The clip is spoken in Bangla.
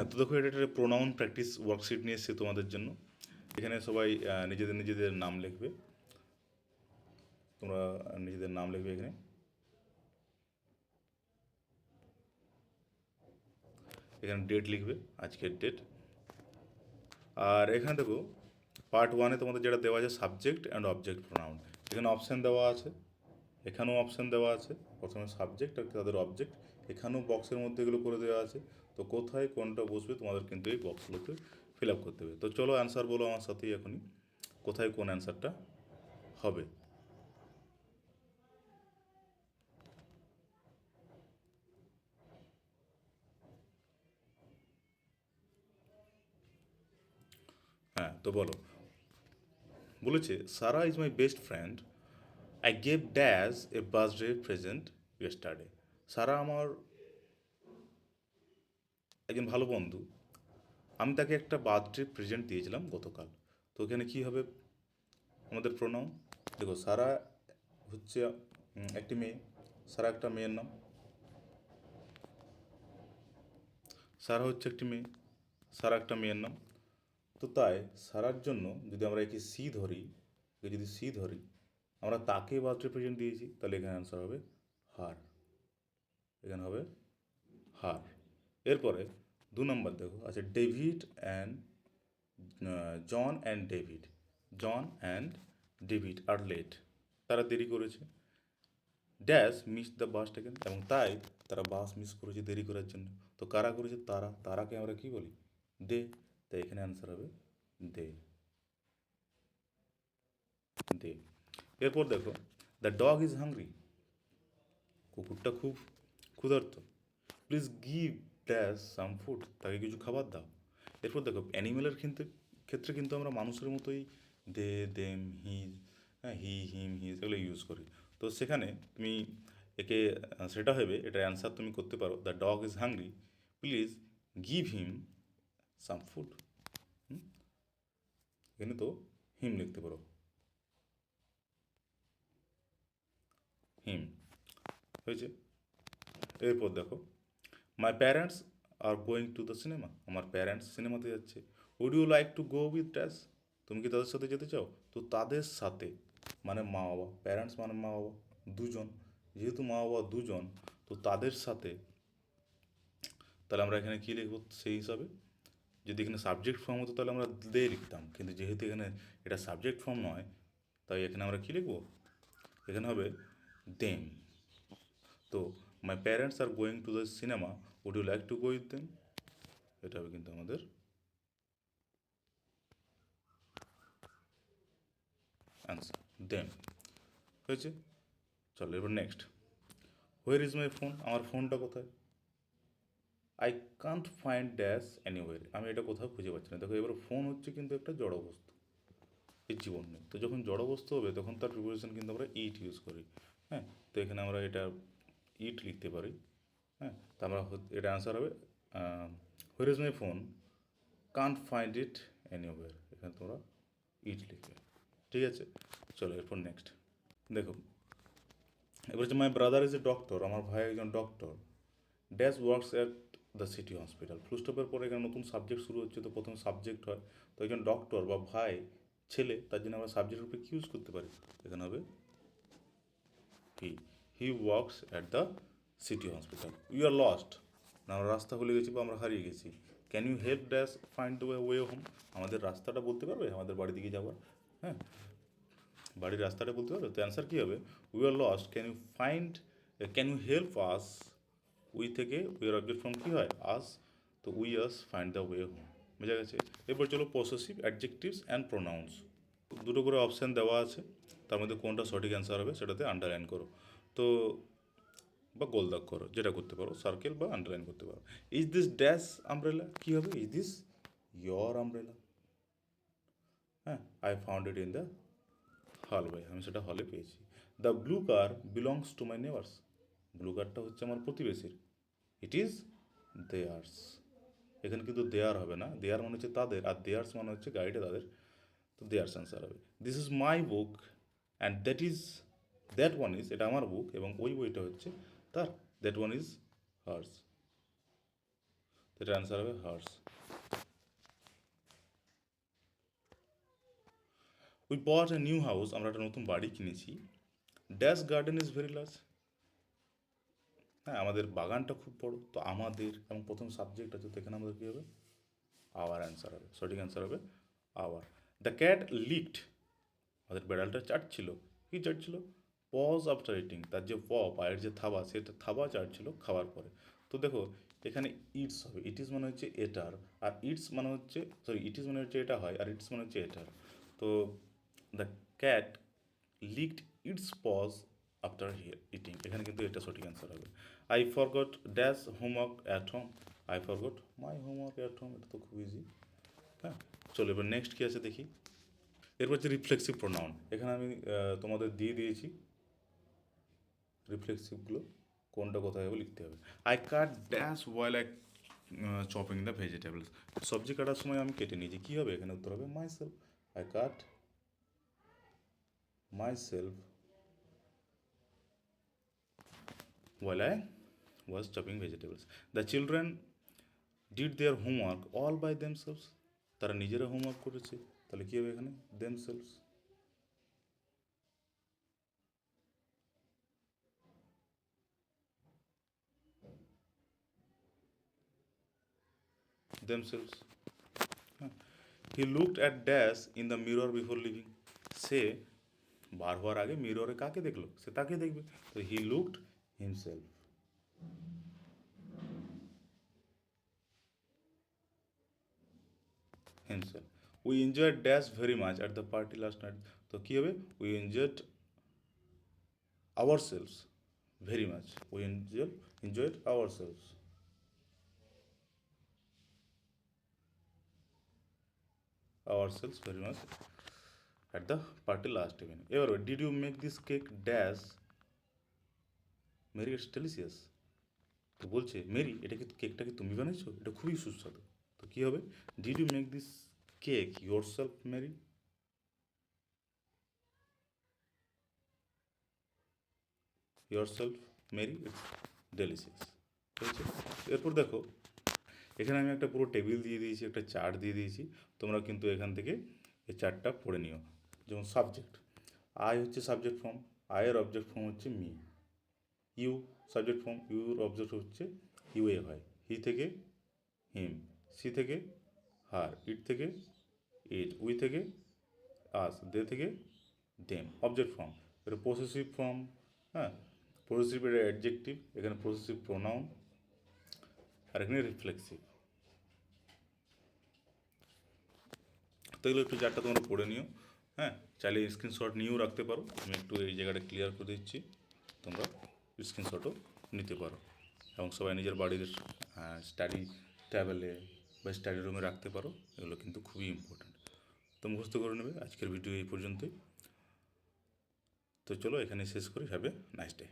তো দেখো, এটা একটা প্রোনাউন প্র্যাকটিস ওয়ার্কশিট নিয়ে এসেছে তোমাদের জন্য। এখানে সবাই নিজেদের নিজেদের নাম লিখবে। তোমরা নিজেদের নাম লিখবে এখানে। এখানে ডেট লিখবে, আজকের ডেট। আর এখানে দেখো, পার্ট ওয়ানে তোমাদের যেটা দেওয়া আছে সাবজেক্ট অ্যান্ড অবজেক্ট প্রোনাউন, এখানে অপশান দেওয়া আছে, এখানেও অপশান দেওয়া আছে। প্রথমে সাবজেক্ট আর তাদের অবজেক্ট, এখানেও বক্সের মধ্যে এগুলো করে দেওয়া আছে। তো কোথায় কোনটা বসবে তোমাদের কিন্তু এই বক্সগুলোতে ফিল আপ করতে হবে। তো চলো অ্যান্সার বলো আমার সাথেই এখনই, কোথায় কোন অ্যান্সারটা হবে। হ্যাঁ, তো বলো। বলেছে, Sara is my best friend, I gave dash a birthday present yesterday. Sara আমার একজন ভালো বন্ধু, আমি তাকে একটা বার্থডে প্রেজেন্ট দিয়েছিলাম গতকাল। তো এখানে কী হবে আমাদের প্রোনাউন? দেখো, সারা হচ্ছে একটি মেয়ে, সারা একটা মেয়ের নাম। সারা হচ্ছে একটি মেয়ে, সারা একটা মেয়ের নাম। তো তাই সারার জন্য যদি আমরা একে সি ধরি, একে যদি সি ধরি, আমরা তাকে বার্থডে প্রেজেন্ট দিয়েছি, তাহলে এখানে অ্যান্সার হবে হার। এখানে হবে হার। এরপরে 2 নম্বর দেখো আছে David and John and David. John and David are late, তারা দেরি করেছে। Dash miss the bus taken, এবং তাই তারা বাস মিস করেছে দেরি করার জন্য। তো কারা করেছে? তারা। তারাকে আমরা কি বলি? দে। তাই এখানে অ্যান্সার হবে দে। দে। এরপর দেখো, দ্য ডগ ইজ হাংরি, কুকুরটা খুব ক্ষুধার্ত। Please give dash some food, তাকে কিছু খাবার দাও। এরপর দেখো, অ্যানিমেলের ক্ষেত্রে কিন্তু আমরা মানুষের মতোই দে, দেম, হি, হ্যাঁ, হি, হিম, হিজ এগুলো ইউজ করি। তো সেখানে তুমি একে সেটা হবে, এটা অ্যান্সার তুমি করতে পারো, the dog is hungry, please give him some food. এখানে তো হিম লিখতে পারো, হিম। হয়েছে। এরপর দেখো, my parents are going to the cinema, আমার প্যারেন্টস সিনেমাতে যাচ্ছে। Would you like to go with dash, তুমি কি তাদের সাথে যেতে চাও? তো তাদের সাথে মানে মা বাবা, প্যারেন্টস মানে মা বাবা দুজন, যেহেতু মা বাবা দুজন, তো তাদের সাথে, তাহলে আমরা এখানে কী লিখব সেই হিসাবে? যদি এখানে সাবজেক্ট ফর্ম হতো তাহলে আমরা দে লিখতাম, কিন্তু যেহেতু এখানে এটা সাবজেক্ট ফর্ম নয়, তাই এখানে আমরা কী লিখব? এখানে হবে দেম। তো my parents are going to the cinema, would you like to go with them, এটা হবে কিন্তু আমাদের অ্যান্সার, দেম। হয়েছে। চলো এবার next, where is my phone, আমার ফোনটা কোথায়? I can't find dash anywhere, আমি এটা কোথাও খুঁজে পাচ্ছি না। দেখো, এবার ফোন হচ্ছে কিন্তু একটা জড় বস্তু, এর জীবন নেই। তো যখন জড় বস্তু হবে তখন তার প্রিপোজিশন কিন্তু আমরা ইট ইউজ করি। হ্যাঁ, তো এখানে আমরা এটা ইট লিখতে পারি। হ্যাঁ, তো আমরা এটা অ্যান্সার হবে হোয়ার is my phone, Kant find it anywhere, এখানে তোমরা ইট লিখবে। ঠিক আছে। চলো এরপর নেক্সট দেখো, এবার হচ্ছে my brother is a doctor, আমার ভাই একজন doctor. Dash works at the city hospital, full স্টপের পরে এখানে নতুন সাবজেক্ট শুরু হচ্ছে, তো প্রথম সাবজেক্ট হয়। তো একজন ডক্টর বা ভাই ছেলে, তার জন্য আমরা সাবজেক্টের উপরে কি ইউজ করতে পারি? এখানে হবে he. He works at the city hospital. We are lost, আমরা রাস্তা ভুলে গেছি বা আমরা হারিয়ে গেছি। Can you help dash find the way home, আমাদের রাস্তাটা বলতে পারবে আমাদের বাড়ির দিকে যাওয়ার? হ্যাঁ, বাড়ির রাস্তাটা বলতে পারবে। তো অ্যান্সার কী হবে? We are lost, can you find, can you help us. We থেকে উইয়ের অবজেক্ট ফর্ম কী হয়? আস। তো we us find the way home. বোঝা গেছে। এরপর চলো পসেসিভ অ্যাডজেক্টিভস অ্যান্ড প্রোনাউন্স। দুটো করে অপশান দেওয়া আছে, তার মধ্যে কোনটা সঠিক অ্যান্সার হবে সেটাতে আন্ডারলাইন করো। তো বা গোল দাগ করো, যেটা করতে পারো, সার্কেল বা আন্ডারলাইন করতে পারো। ইজ দিস ড্যাশ আমব্রেলা, কী হবে? Is this your umbrella? হ্যাঁ, I found it in the hallway, আমি সেটা হলে পেয়েছি। The blue car belongs to my neighbours, blue কারটা হচ্ছে আমার প্রতিবেশীর। ইট ইজ দেয়ার্স, এখানে কিন্তু দেয়ার হবে না, দেয়ার মানে হচ্ছে তাদের, আর দেয়ার্স মানে হচ্ছে গাড়িটা তাদের। তো দেয়ার্স অ্যান্সার হবে। This is my book and that one is, এটা আমার বুক এবং ওই বইটা হচ্ছে তার, দ্যাট ওয়ান ইজ হার্স। তো এটার অ্যান্সার হবে hers. We bought a new house, আমরা একটা নতুন বাড়ি কিনেছি। Dash garden is very large, হ্যাঁ আমাদের বাগানটা খুব বড়। তো আমাদের এবং প্রথম সাবজেক্ট আছে, তো এখানে আমাদের কী হবে, আওয়ার অ্যান্সার হবে, সঠিক অ্যান্সার হবে আওয়ার। দ্য ক্যাট লিকড, আমাদের বেড়ালটা চাটছিল, কি চাটছিল, পজ আফটার ইটিং, তার যে পায়ের যে থাবা, সেটা থাবা চাটছিল খাওয়ার পরে। তো দেখো এখানে ইটস হবে, ইট ইজ মানে হচ্ছে এটার, আর ইটস মানে হচ্ছে, সরি ইট ইজ মানে হচ্ছে এটা হয়, আর ইটস মানে হচ্ছে এটার। তো the cat licked its paws after eating, এখানে কিন্তু এটা সঠিক অ্যান্সার হবে। I forgot dash homework at home, I forgot my homework at home, এটা তো খুব ইজি। হ্যাঁ, চলো এবার নেক্সট কী আছে দেখি। এরপর হচ্ছে রিফ্লেক্সিভ প্রোনাউন, এখানে আমি তোমাদের দিয়ে দিয়েছি রিফ্লেক্সিভগুলো কোনটা কোথায় হবে লিখতে হবে। I cut dash while I chopping the vegetables, সবজি কাটার সময় আমি কেটে নিয়েছি, কী হবে এখানে উত্তর হবে my self. I cut my self while I was chopping vegetables. The children did their homework all by themselves. তারা নিজেরা হোমওয়ার্ক করেছে, তাহলে কী হবে এখানে themselves. themselves. হ্যাঁ, he looked at dash in the mirror before leaving, সে বার হওয়ার আগে মিররে কাকে দেখলো, সে তাকে দেখবে, তো he looked himself. Himself. We enjoyed dash very much at the party last night, তো কী হবে, we enjoyed ourselves very much, we enjoyed ourselves, ourselves very much at the party last evening. এবার did you make this cake dash Mary, it's delicious, তো বলছে মেরি এটা কি কেকটা কি তুমি বানিয়েছো, এটা খুবই সুস্বাদু। তো কী হবে, did you make this cake yourself Mary, yourself Mary, it's delicious. ঠিক আছে, এরপর দেখো এখানে আমি একটা পুরো টেবিল দিয়ে দিয়েছি, একটা চার্ট দিয়ে দিয়েছি, তোমরা কিন্তু এখান থেকে এই চার্টটা পড়ে নিও। যেমন সাবজেক্ট, আই হচ্ছে সাবজেক্ট ফর্ম, আয়ের অবজেক্ট ফর্ম হচ্ছে me. You subject form, your object হচ্ছে ইউ এ হয়, হি থেকে হিম, সি থেকে হার, ইট থেকে ইট, উই থেকে আস, দে থেকে দেম, অবজেক্ট ফর্ম। এটা পসেসিভ ফর্ম, হ্যাঁ পসেসিভ এটা অ্যাডজেক্টিভ, এখানে পসেসিভ প্রোনাউন, আর এখানে রিফ্লেক্সিভ। তো এগুলো একটু চারটা তোমরা পড়ে নিও, হ্যাঁ চাইলে স্ক্রিনশট নিয়েও রাখতে পারো, আমি একটু এই জায়গাটা ক্লিয়ার করে দিচ্ছি, তোমরা স্ক্রিনশটও নিতে পারো, এবং সবাই নিজের বাড়ির স্টাডি ট্যাবেলে বা স্টাডি রুমে রাখতে পারো, এগুলো কিন্তু খুবই ইম্পর্ট্যান্ট। তো মুখস্থ করে নেবে। আজকের ভিডিও এই পর্যন্তই, তো চলো এখানে শেষ করি, হ্যাভ এ নাইস ডে।